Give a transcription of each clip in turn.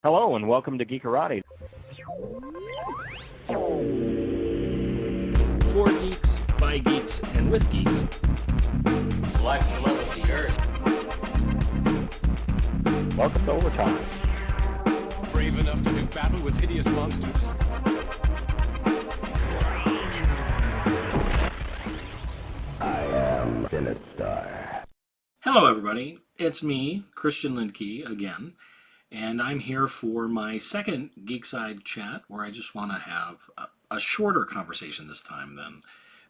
Hello and welcome to Geekarati. For geeks, by geeks, and with geeks. Life below the earth. Welcome to Overtime. Brave enough to do battle with hideous monsters. I am Sinistar. Hello, everybody. It's me, Christian Lindke, again, and I'm here for my second Geekside chat, where I just want to have a shorter conversation this time than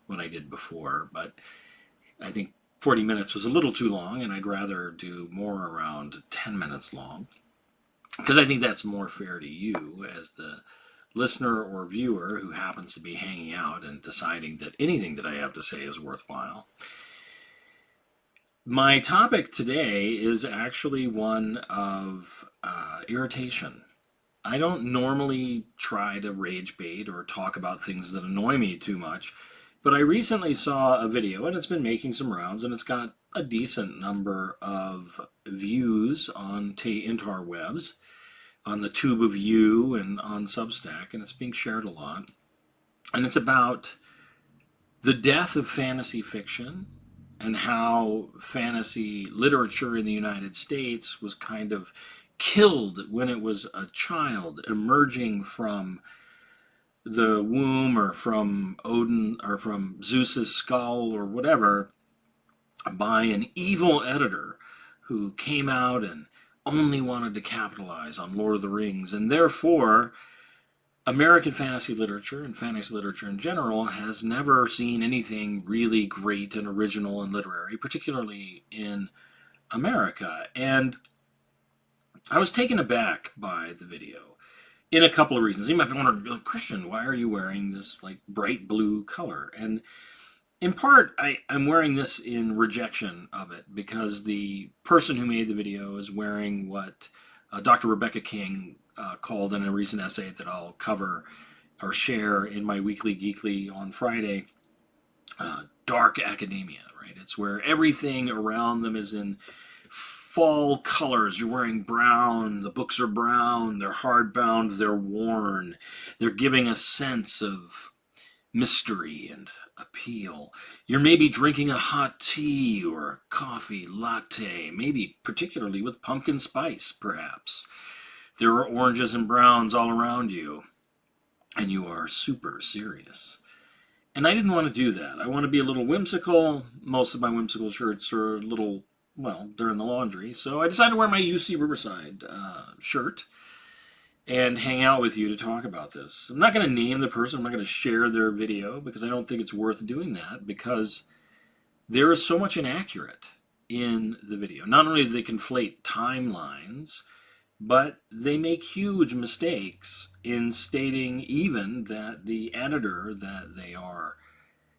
what I did before, but I think 40 minutes was a little too long, and I'd rather do more around 10 minutes long, because I think that's more fair to you as the listener or viewer who happens to be hanging out and deciding that anything that I have to say is worthwhile. My topic today is actually one of irritation. I don't normally try to rage bait or talk about things that annoy me too much, but I recently saw a video, and it's been making some rounds, and it's got a decent number of views on interwebs, on the Tube of You and on Substack, and it's being shared a lot. And it's about the death of fantasy fiction and how fantasy literature in the United States was kind of killed when it was a child emerging from the womb or from Odin or from Zeus's skull or whatever by an evil editor who came out and only wanted to capitalize on Lord of the Rings, and therefore American fantasy literature and fantasy literature in general has never seen anything really great and original and literary, particularly in America. And I was taken aback by the video in a couple of reasons. You might be wondering, Christian, why are you wearing this like bright blue color? And in part, I'm wearing this in rejection of it because the person who made the video is wearing what Dr. Rebecca King called in a recent essay that I'll cover or share in my weekly Geekly on Friday, dark academia, right? It's where everything around them is in fall colors. You're wearing brown, the books are brown, they're hardbound, they're worn. They're giving a sense of mystery and appeal. You're maybe drinking a hot tea or a coffee latte, maybe particularly with pumpkin spice, perhaps. There are oranges and browns all around you, and you are super serious. And I didn't want to do that. I want to be a little whimsical. Most of my whimsical shirts are a little, well, they're in the laundry. So I decided to wear my UC Riverside shirt and hang out with you to talk about this. I'm not going to name the person. I'm not going to share their video because I don't think it's worth doing that, because there is so much inaccurate in the video. Not only do they conflate timelines, but they make huge mistakes in stating even that the editor that they are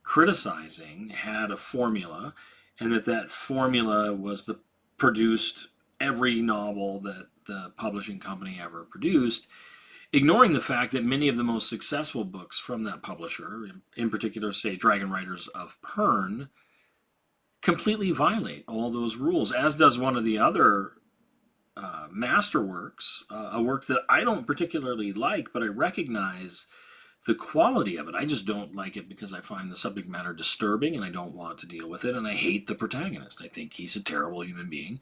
criticizing had a formula, and that formula was produced every novel that the publishing company ever produced, ignoring the fact that many of the most successful books from that publisher, in particular, say, Dragon Riders of Pern, completely violate all those rules, as does one of the other masterworks, a work that I don't particularly like, but I recognize the quality of it. I just don't like it because I find the subject matter disturbing and I don't want to deal with it, and I hate the protagonist. I think he's a terrible human being.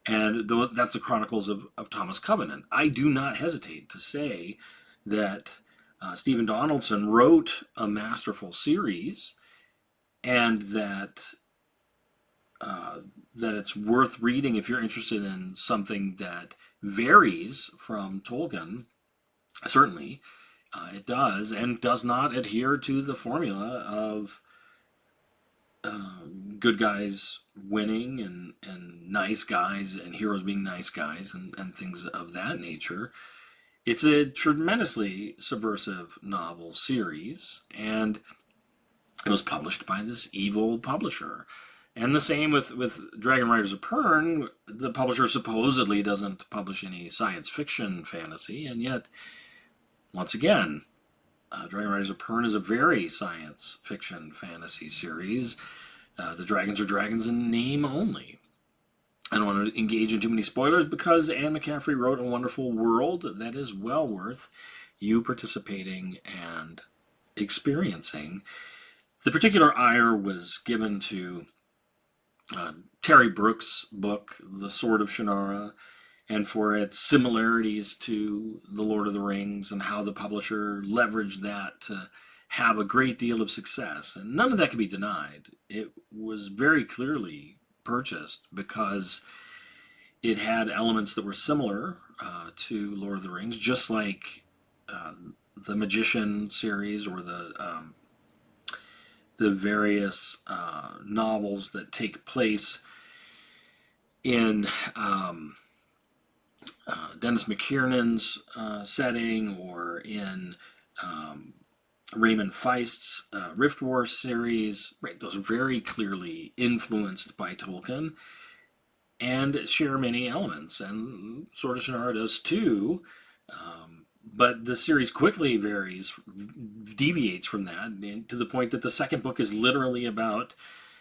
And that's the Chronicles of Thomas Covenant. I do not hesitate to say that Stephen Donaldson wrote a masterful series, and that it's worth reading if you're interested in something that varies from Tolkien. Certainly, it does, and does not adhere to the formula of good guys winning and nice guys and heroes being nice guys and things of that nature. It's a tremendously subversive novel series, and it was published by this evil publisher. And the same with Dragon Riders of Pern. The publisher supposedly doesn't publish any science fiction fantasy, and yet, once again, Dragon Riders of Pern is a very science fiction fantasy series. The dragons are dragons in name only. I don't want to engage in too many spoilers because Anne McCaffrey wrote a wonderful world that is well worth you participating and experiencing. The particular ire was given to Terry Brooks' book, The Sword of Shannara, and for its similarities to The Lord of the Rings and how the publisher leveraged that to have a great deal of success. And none of that can be denied. It was very clearly purchased because it had elements that were similar to Lord of the Rings, just like the Magician series or the various novels that take place in Dennis McKiernan's setting, or in Raymond Feist's Rift War series. Right, those are very clearly influenced by Tolkien and share many elements, and Sword of Shannara does too. But the series quickly deviates from that, to the point that the second book is literally about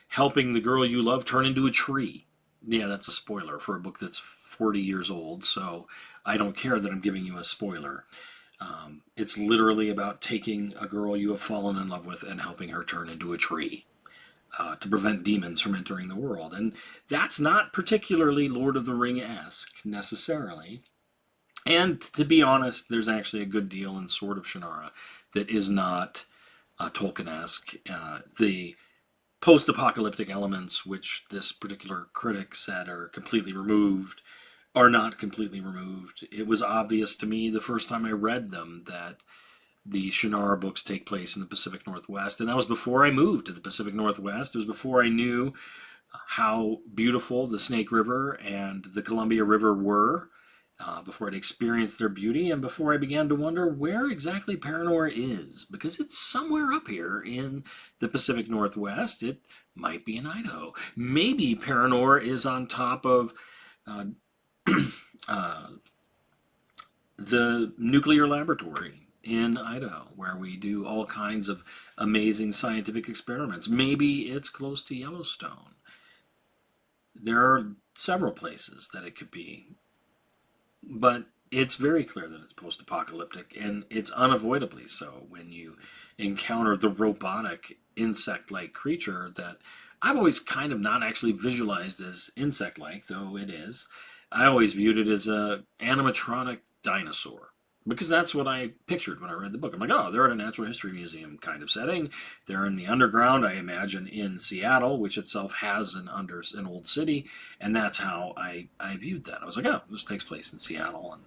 helping the girl you love turn into a tree. Yeah, that's a spoiler for a book that's 40 years old, so I don't care that I'm giving you a spoiler. It's literally about taking a girl you have fallen in love with and helping her turn into a tree to prevent demons from entering the world. And that's not particularly Lord of the Ring-esque necessarily. And to be honest, there's actually a good deal in Sword of Shannara that is not Tolkien-esque. The post-apocalyptic elements, which this particular critic said are completely removed, are not completely removed. It was obvious to me the first time I read them that the Shannara books take place in the Pacific Northwest, and that was before I moved to the Pacific Northwest. It was before I knew how beautiful the Snake River and the Columbia River were, before I'd experienced their beauty, and before I began to wonder where exactly Paranor is, because it's somewhere up here in the Pacific Northwest. It might be in Idaho. Maybe Paranor is on top of the nuclear laboratory in Idaho, where we do all kinds of amazing scientific experiments. Maybe it's close to Yellowstone. There are several places that it could be. But it's very clear that it's post-apocalyptic, and it's unavoidably so when you encounter the robotic insect-like creature that I've always kind of not actually visualized as insect-like, though it is. I always viewed it as a animatronic dinosaur, because that's what I pictured when I read the book. I'm like, oh, they're at a natural history museum kind of setting. They're in the underground, I imagine, in Seattle, which itself has an old city, and that's how I viewed that. I was like, oh, this takes place in Seattle. And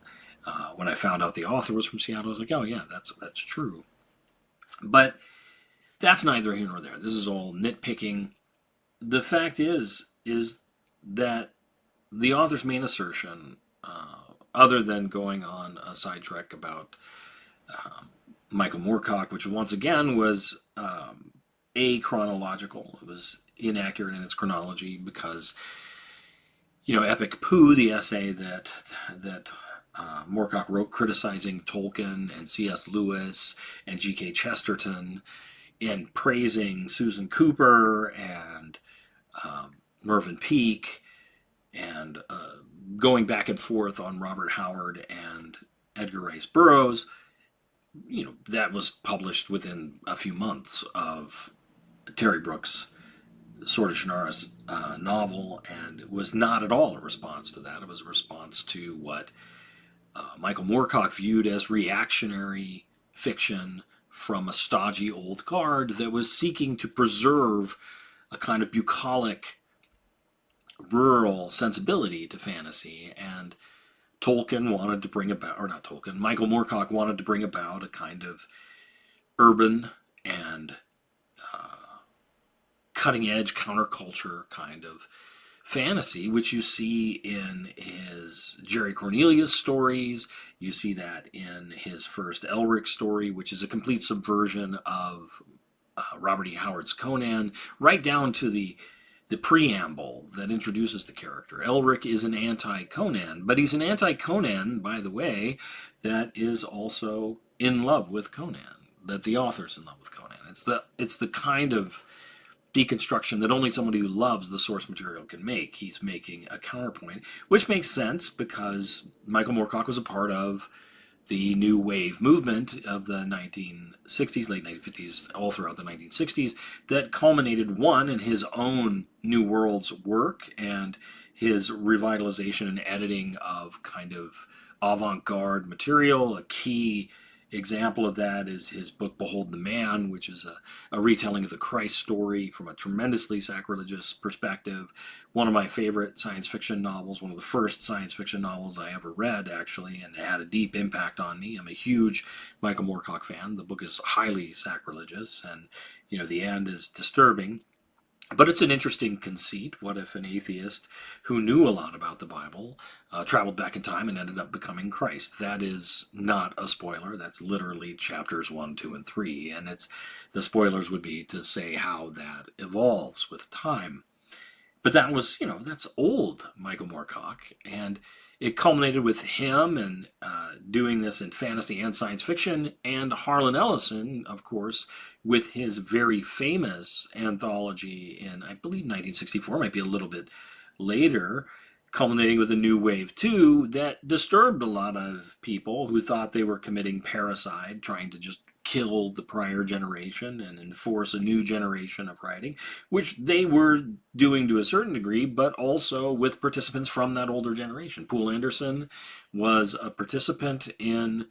when I found out the author was from Seattle, I was like, oh yeah, that's true. But that's neither here nor there. This is all nitpicking. The fact is that the author's main assertion, other than going on a sidetrack about Michael Moorcock, which once again was achronological. It was inaccurate in its chronology because, Epic Pooh, the essay that Moorcock wrote criticizing Tolkien and C.S. Lewis and G.K. Chesterton, and praising Susan Cooper and Mervyn Peake, and going back and forth on Robert Howard and Edgar Rice Burroughs, that was published within a few months of Terry Brooks' Sword of Shannara's novel, and it was not at all a response to that. It was a response to what Michael Moorcock viewed as reactionary fiction from a stodgy old guard that was seeking to preserve a kind of bucolic rural sensibility to fantasy, and Tolkien wanted to bring about, or not Tolkien, Michael Moorcock wanted to bring about a kind of urban and cutting-edge counterculture kind of fantasy, which you see in his Jerry Cornelius stories. You see that in his first Elric story, which is a complete subversion of Robert E. Howard's Conan, right down to the preamble that introduces the character. Elric is an anti-Conan, but he's an anti-Conan, by the way, that is also in love with Conan, that the author's in love with Conan. It's the kind of deconstruction that only somebody who loves the source material can make. He's making a counterpoint, which makes sense because Michael Moorcock was a part of the New Wave movement of the 1960s, late 1950s, all throughout the 1960s, that culminated, one, in his own New Worlds work and his revitalization and editing of kind of avant-garde material. A key example of that is his book Behold the Man, which is a retelling of the Christ story from a tremendously sacrilegious perspective. One of my favorite science fiction novels, one of the first science fiction novels I ever read, actually, and it had a deep impact on me. I'm a huge Michael Moorcock fan. The book is highly sacrilegious, and the end is disturbing. But it's an interesting conceit. What if an atheist who knew a lot about the Bible traveled back in time and ended up becoming Christ? That is not a spoiler. That's literally chapters 1, 2, and 3. And the spoilers would be to say how that evolves with time. But that was, that's old Michael Moorcock. And it culminated with him and doing this in fantasy and science fiction, and Harlan Ellison, of course, with his very famous anthology in, I believe, 1964, might be a little bit later, culminating with a New Wave 2 that disturbed a lot of people who thought they were committing parricide, trying to just kill the prior generation and enforce a new generation of writing, which they were doing to a certain degree, but also with participants from that older generation. Poole Anderson was a participant in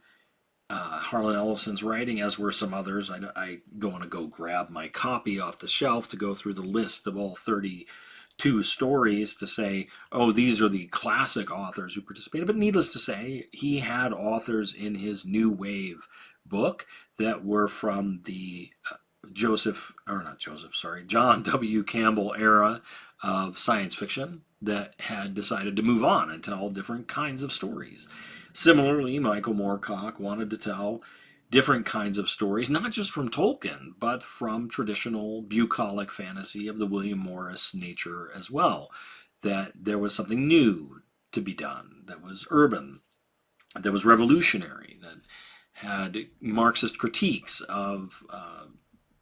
Harlan Ellison's writing, as were some others. I don't want to go grab my copy off the shelf to go through the list of all 32 stories to say, oh, these are the classic authors who participated. But needless to say, he had authors in his New Wave book that were from the John W. Campbell era of science fiction that had decided to move on and tell different kinds of stories. Similarly, Michael Moorcock wanted to tell different kinds of stories, not just from Tolkien, but from traditional bucolic fantasy of the William Morris nature as well. That there was something new to be done, that was urban, that was revolutionary, that had Marxist critiques of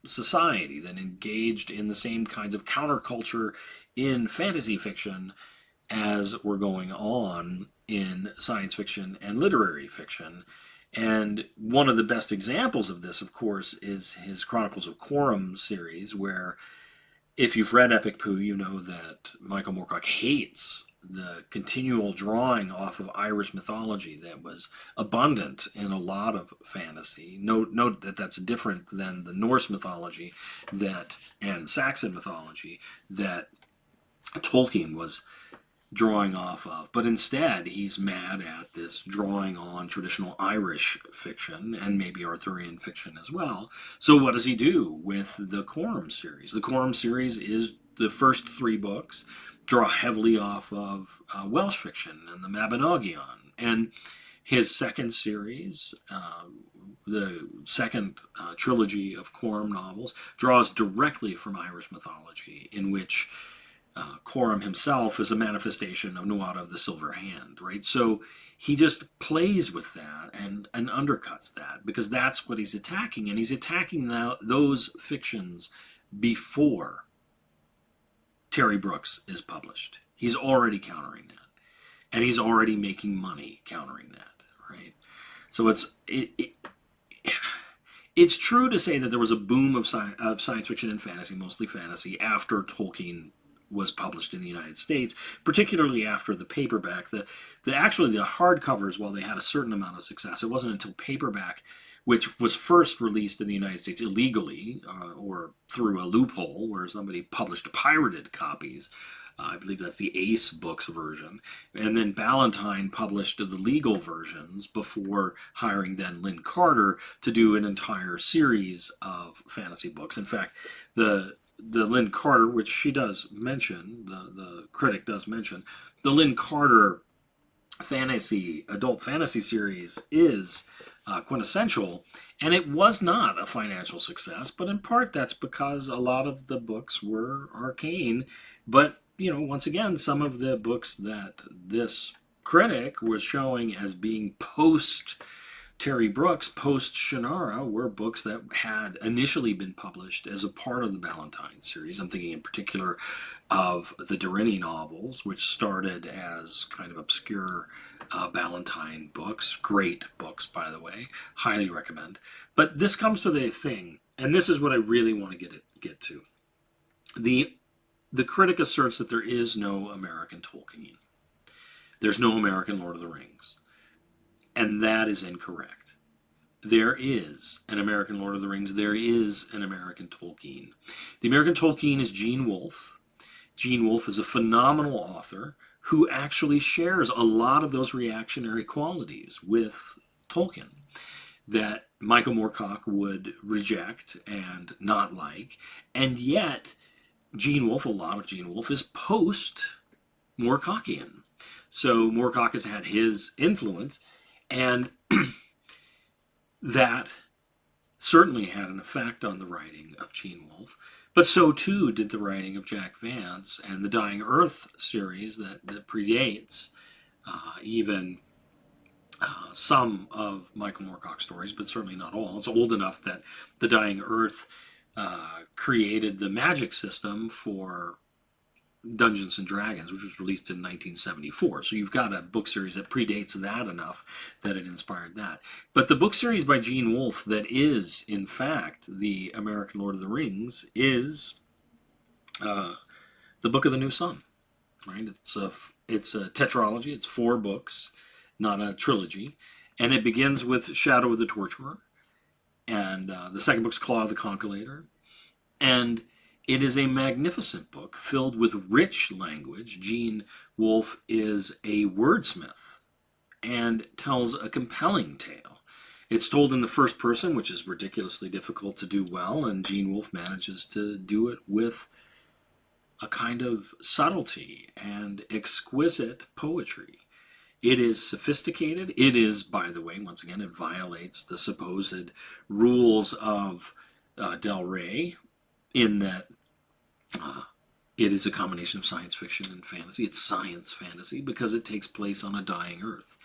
society, that engaged in the same kinds of counterculture in fantasy fiction as were going on in science fiction and literary fiction. And one of the best examples of this, of course, is his Chronicles of Corum series, where if you've read Epic Pooh, you know that Michael Moorcock hates the continual drawing off of Irish mythology that was abundant in a lot of fantasy. Note that that's different than the Norse mythology and Saxon mythology that Tolkien was drawing off of. But instead, he's mad at this drawing on traditional Irish fiction and maybe Arthurian fiction as well. So what does he do with the Corum series? The Corum series is the first 3 books draw heavily off of Welsh fiction and the Mabinogion. And his second series, the second trilogy of Corum novels, draws directly from Irish mythology, in which Corum himself is a manifestation of Nuada of the Silver Hand, right? So he just plays with that and undercuts that, because that's what he's attacking. And he's attacking those fictions before Terry Brooks is published. He's already countering that. And he's already making money countering that, right? So it's true to say that there was a boom of science fiction and fantasy, mostly fantasy, after Tolkien was published in the United States, particularly after the paperback. Actually, the hardcovers, while they had a certain amount of success, it wasn't until paperback, which was first released in the United States illegally or through a loophole where somebody published pirated copies. I believe that's the Ace Books version. And then Ballantine published the legal versions before hiring then Lynn Carter to do an entire series of fantasy books. In fact, the Lynn Carter, which she does mention, the critic does mention, the Lynn Carter adult fantasy series is quintessential, and it was not a financial success, but in part that's because a lot of the books were arcane. But, once again, some of the books that this critic was showing as being post Terry Brooks post Shannara were books that had initially been published as a part of the Ballantine series. I'm thinking in particular of the Derini novels, which started as kind of obscure Ballantine books. Great books, by the way. Highly recommend. But this comes to the thing, and this is what I really want to get to. The critic asserts that there is no American Tolkien. There's no American Lord of the Rings. And that is incorrect. There is an American Lord of the Rings. There is an American Tolkien. The American Tolkien is Gene Wolfe. Gene Wolfe is a phenomenal author who actually shares a lot of those reactionary qualities with Tolkien that Michael Moorcock would reject and not like. And yet, Gene Wolfe, a lot of Gene Wolfe, is post-Moorcockian. So Moorcock has had his influence, and that certainly had an effect on the writing of Gene Wolfe. But so too did the writing of Jack Vance and the Dying Earth series that predates even some of Michael Moorcock's stories, but certainly not all. It's old enough that the Dying Earth created the magic system for Dungeons and Dragons, which was released in 1974. So you've got a book series that predates that enough that it inspired that. But the book series by Gene Wolfe that is, in fact, the American Lord of the Rings is the Book of the New Sun. Right? It's a tetralogy. It's 4 books, not a trilogy. And it begins with Shadow of the Torturer. And the second book's Claw of the Concolator. And it is a magnificent book filled with rich language. Gene Wolfe is a wordsmith and tells a compelling tale. It's told in the first person, which is ridiculously difficult to do well, and Gene Wolfe manages to do it with a kind of subtlety and exquisite poetry. It is sophisticated. It is, by the way, once again, it violates the supposed rules of Del Rey in that it is a combination of science fiction and fantasy. It's science fantasy because it takes place on a dying Earth,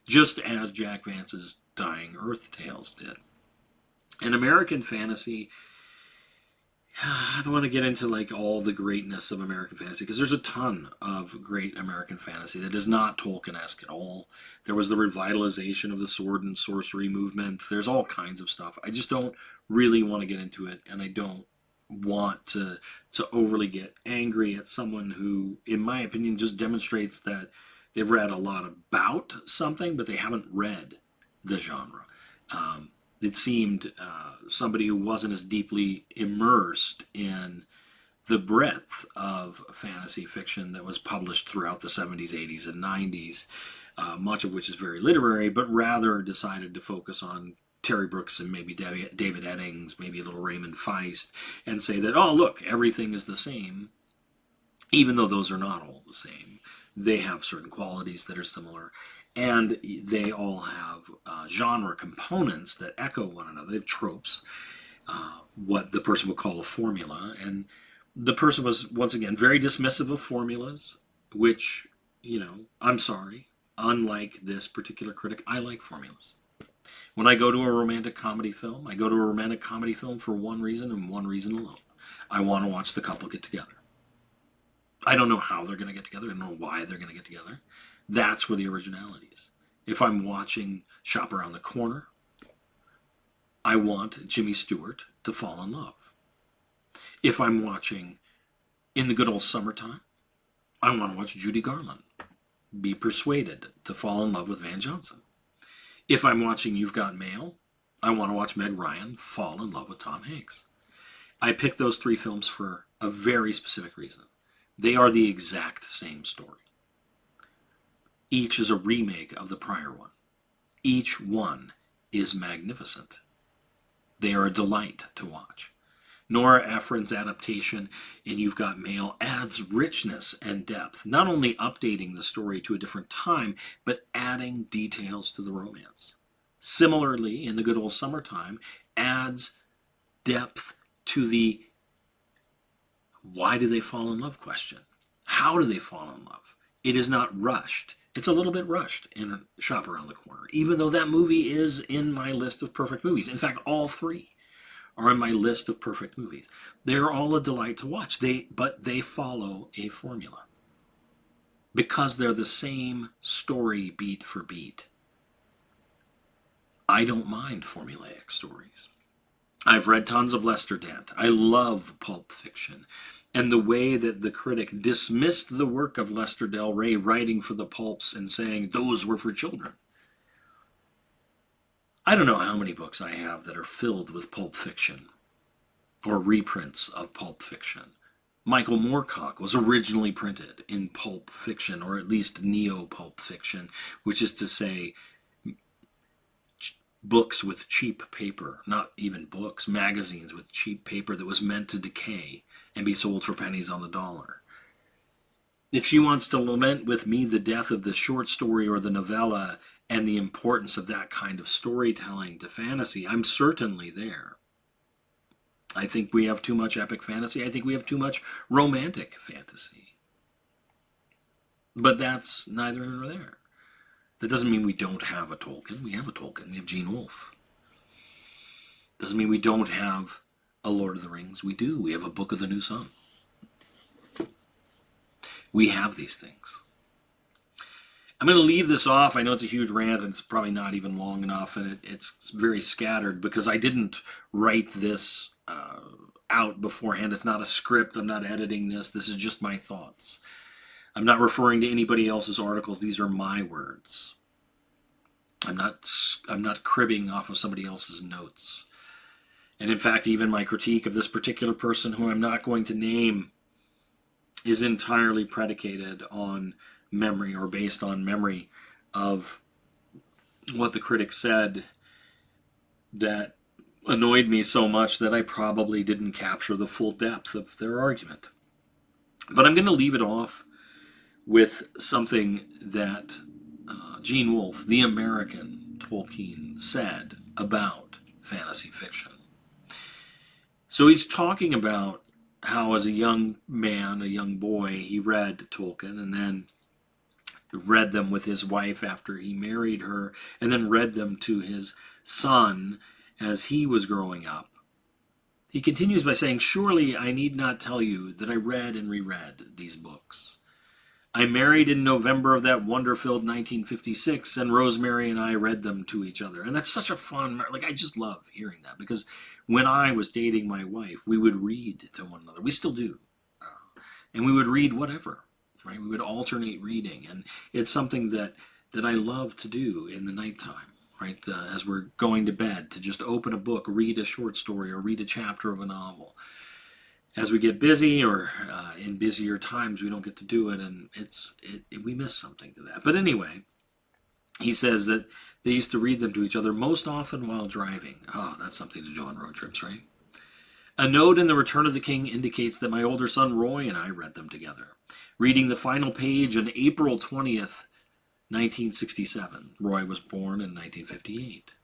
just as Jack Vance's Dying Earth tales did. And American fantasy, I don't want to get into like all the greatness of American fantasy because there's a ton of great American fantasy that is not Tolkien-esque at all. There was the revitalization of the sword and sorcery movement. There's all kinds of stuff. I just don't really want to get into it, and I don't want to overly get angry at someone who, in my opinion, just demonstrates that they've read a lot about something, but they haven't read the genre. It seemed somebody who wasn't as deeply immersed in the breadth of fantasy fiction that was published throughout the 70s, 80s, and 90s, much of which is very literary, but rather decided to focus on Terry Brooks and maybe David Eddings, maybe a little Raymond Feist, and say that, oh, look, everything is the same, even though those are not all the same. They have certain qualities that are similar, and they all have genre components that echo one another. They have tropes, what the person would call a formula, and the person was, once again, very dismissive of formulas, which, I'm sorry, unlike this particular critic, I like formulas. When I go to a romantic comedy film, I go to a romantic comedy film for one reason and one reason alone. I want to watch the couple get together. I don't know how they're going to get together. I don't know why they're going to get together. That's where the originality is. If I'm watching Shop Around the Corner, I want Jimmy Stewart to fall in love. If I'm watching In the Good Old Summertime, I want to watch Judy Garland be persuaded to fall in love with Van Johnson. If I'm watching You've Got Mail, I want to watch Meg Ryan fall in love with Tom Hanks. I picked those 3 films for a very specific reason. They are the exact same story. Each is a remake of the prior one. Each one is magnificent. They are a delight to watch. Nora Ephron's adaptation in You've Got Mail adds richness and depth, not only updating the story to a different time, but adding details to the romance. Similarly, In the Good Old Summertime, adds depth to the why do they fall in love question. How do they fall in love? It is not rushed. It's a little bit rushed in Shop Around the Corner, even though that movie is in my list of perfect movies. In fact, all three are in my list of perfect movies. They're all a delight to watch, but they follow a formula. Because they're the same story beat for beat. I don't mind formulaic stories. I've read tons of Lester Dent. I love pulp fiction. And the way that the critic dismissed the work of Lester Del Rey writing for the pulps and saying those were for children. I don't know how many books I have that are filled with pulp fiction or reprints of pulp fiction. Michael Moorcock was originally printed in pulp fiction, or at least neo-pulp fiction, which is to say books with cheap paper, not even books, magazines with cheap paper that was meant to decay and be sold for pennies on the dollar. If she wants to lament with me the death of the short story or the novella and the importance of that kind of storytelling to fantasy, I'm certainly there. I think we have too much epic fantasy. I think we have too much romantic fantasy. But that's neither here nor there. That doesn't mean we don't have a Tolkien. We have a Tolkien. We have Gene Wolfe. Doesn't mean we don't have a Lord of the Rings. We do. We have a Book of the New Sun. We have these things. I'm going to leave this off. I know it's a huge rant, and it's probably not even long enough, and it's very scattered because I didn't write this out beforehand. It's not a script. I'm not editing this. This is just my thoughts. I'm not referring to anybody else's articles. These are my words. I'm not cribbing off of somebody else's notes. And in fact, even my critique of this particular person, who I'm not going to name, is entirely predicated on memory or based on memory of what the critic said that annoyed me so much that I probably didn't capture the full depth of their argument. But I'm going to leave it off with something that Gene Wolfe, the American Tolkien, said about fantasy fiction. So he's talking about how as a young man, a young boy, he read Tolkien and then read them with his wife after he married her, and then read them to his son as he was growing up. He continues by saying, "Surely I need not tell you that I read and reread these books. I married in November of that wonder-filled 1956, and Rosemary and I read them to each other." And that's such a fun, I just love hearing that, because when I was dating my wife, we would read to one another. We still do. And we would read whatever, right? We would alternate reading. And it's something that I love to do in the nighttime, right? As we're going to bed, to just open a book, read a short story, or read a chapter of a novel. As we get busy, or in busier times, we don't get to do it, and we miss something to that. But anyway, he says that they used to read them to each other, most often while driving. Oh, that's something to do on road trips, right? A note in The Return of the King indicates that my older son Roy and I read them together, reading the final page on April 20th, 1967. Roy was born in 1958.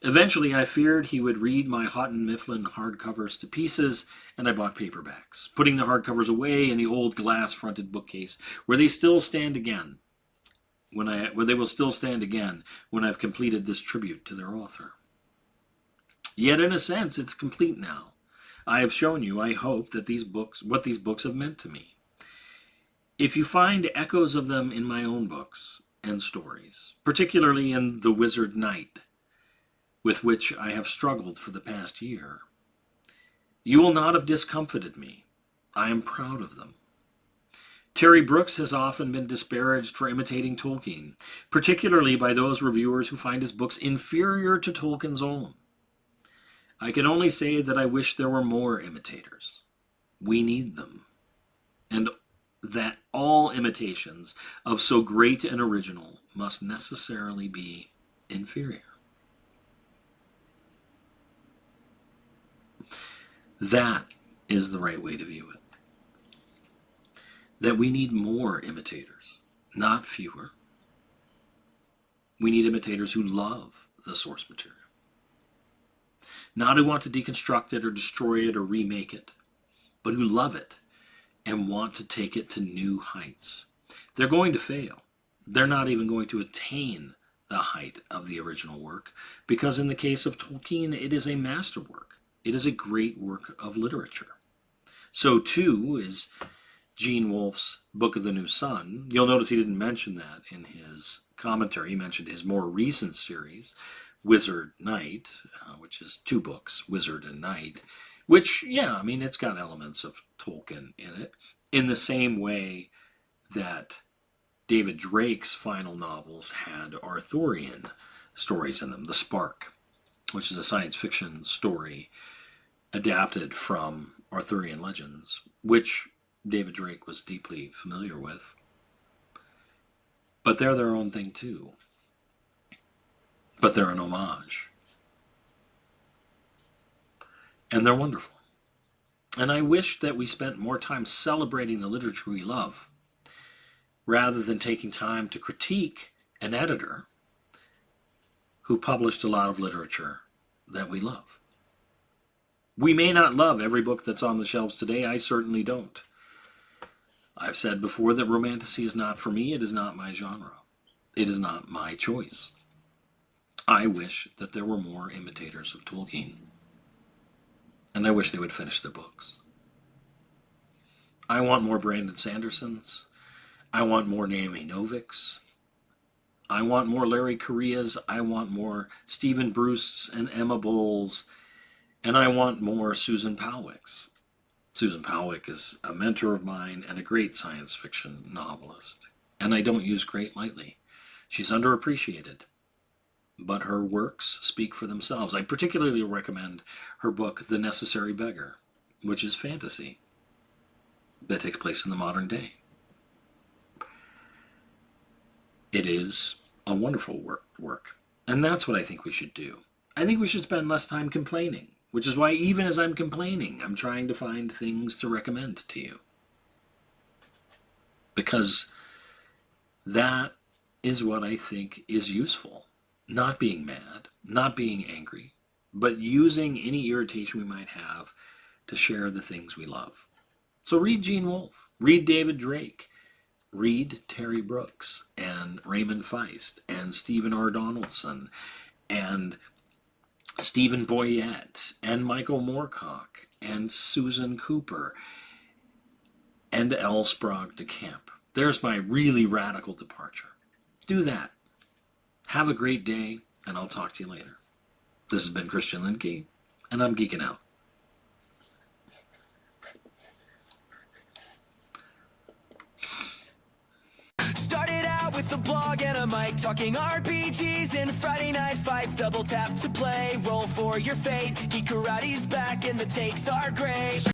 Eventually, I feared he would read my Houghton Mifflin hardcovers to pieces, and I bought paperbacks, putting the hardcovers away in the old glass-fronted bookcase, where they still stand again. Where they will still stand again when I've completed this tribute to their author. Yet, in a sense, it's complete now. I have shown you, I hope, that what these books have meant to me. If you find echoes of them in my own books and stories, particularly in The Wizard Knight, with which I have struggled for the past year, you will not have discomfited me. I am proud of them. Terry Brooks has often been disparaged for imitating Tolkien, particularly by those reviewers who find his books inferior to Tolkien's own. I can only say that I wish there were more imitators. We need them. And that all imitations of so great an original must necessarily be inferior. That is the right way to view it. That we need more imitators, not fewer. We need imitators who love the source material. Not who want to deconstruct it or destroy it or remake it, but who love it and want to take it to new heights. They're going to fail. They're not even going to attain the height of the original work, because in the case of Tolkien, it is a masterwork. It is a great work of literature. So too is Gene Wolfe's Book of the New Sun. You'll notice he didn't mention that in his commentary. He mentioned his more recent series, Wizard Knight, which is 2 books, Wizard and Knight, which, yeah, I mean, it's got elements of Tolkien in it, in the same way that David Drake's final novels had Arthurian stories in them. The Spark, which is a science fiction story adapted from Arthurian legends, which David Drake was deeply familiar with. But they're their own thing too. But they're an homage. And they're wonderful. And I wish that we spent more time celebrating the literature we love, rather than taking time to critique an editor who published a lot of literature that we love. We may not love every book that's on the shelves today. I certainly don't. I've said before that romantasy is not for me. It is not my genre. It is not my choice. I wish that there were more imitators of Tolkien. And I wish they would finish their books. I want more Brandon Sandersons. I want more Naomi Novik's. I want more Larry Correa's. I want more Stephen Bruce's and Emma Bowles. And I want more Susan Powicks. Susan Powicks is a mentor of mine and a great science fiction novelist. And I don't use great lightly. She's underappreciated, but her works speak for themselves. I particularly recommend her book, The Necessary Beggar, which is fantasy that takes place in the modern day. It is a wonderful work. And that's what I think we should do. I think we should spend less time complaining, which is why even as I'm complaining, I'm trying to find things to recommend to you. Because that is what I think is useful. Not being mad, not being angry, but using any irritation we might have to share the things we love. So read Gene Wolfe, read David Drake, read Terry Brooks and Raymond Feist and Stephen R. Donaldson and Stephen Boyette and Michael Moorcock and Susan Cooper and L. Sprague de Camp. There's my really radical departure. Do that. Have a great day, and I'll talk to you later. This has been Christian Linke, and I'm geeking out. Started out with a blog and a mic, talking RPGs and Friday night fights. Double tap to play, roll for your fate. Geek Karate's back and the takes are great.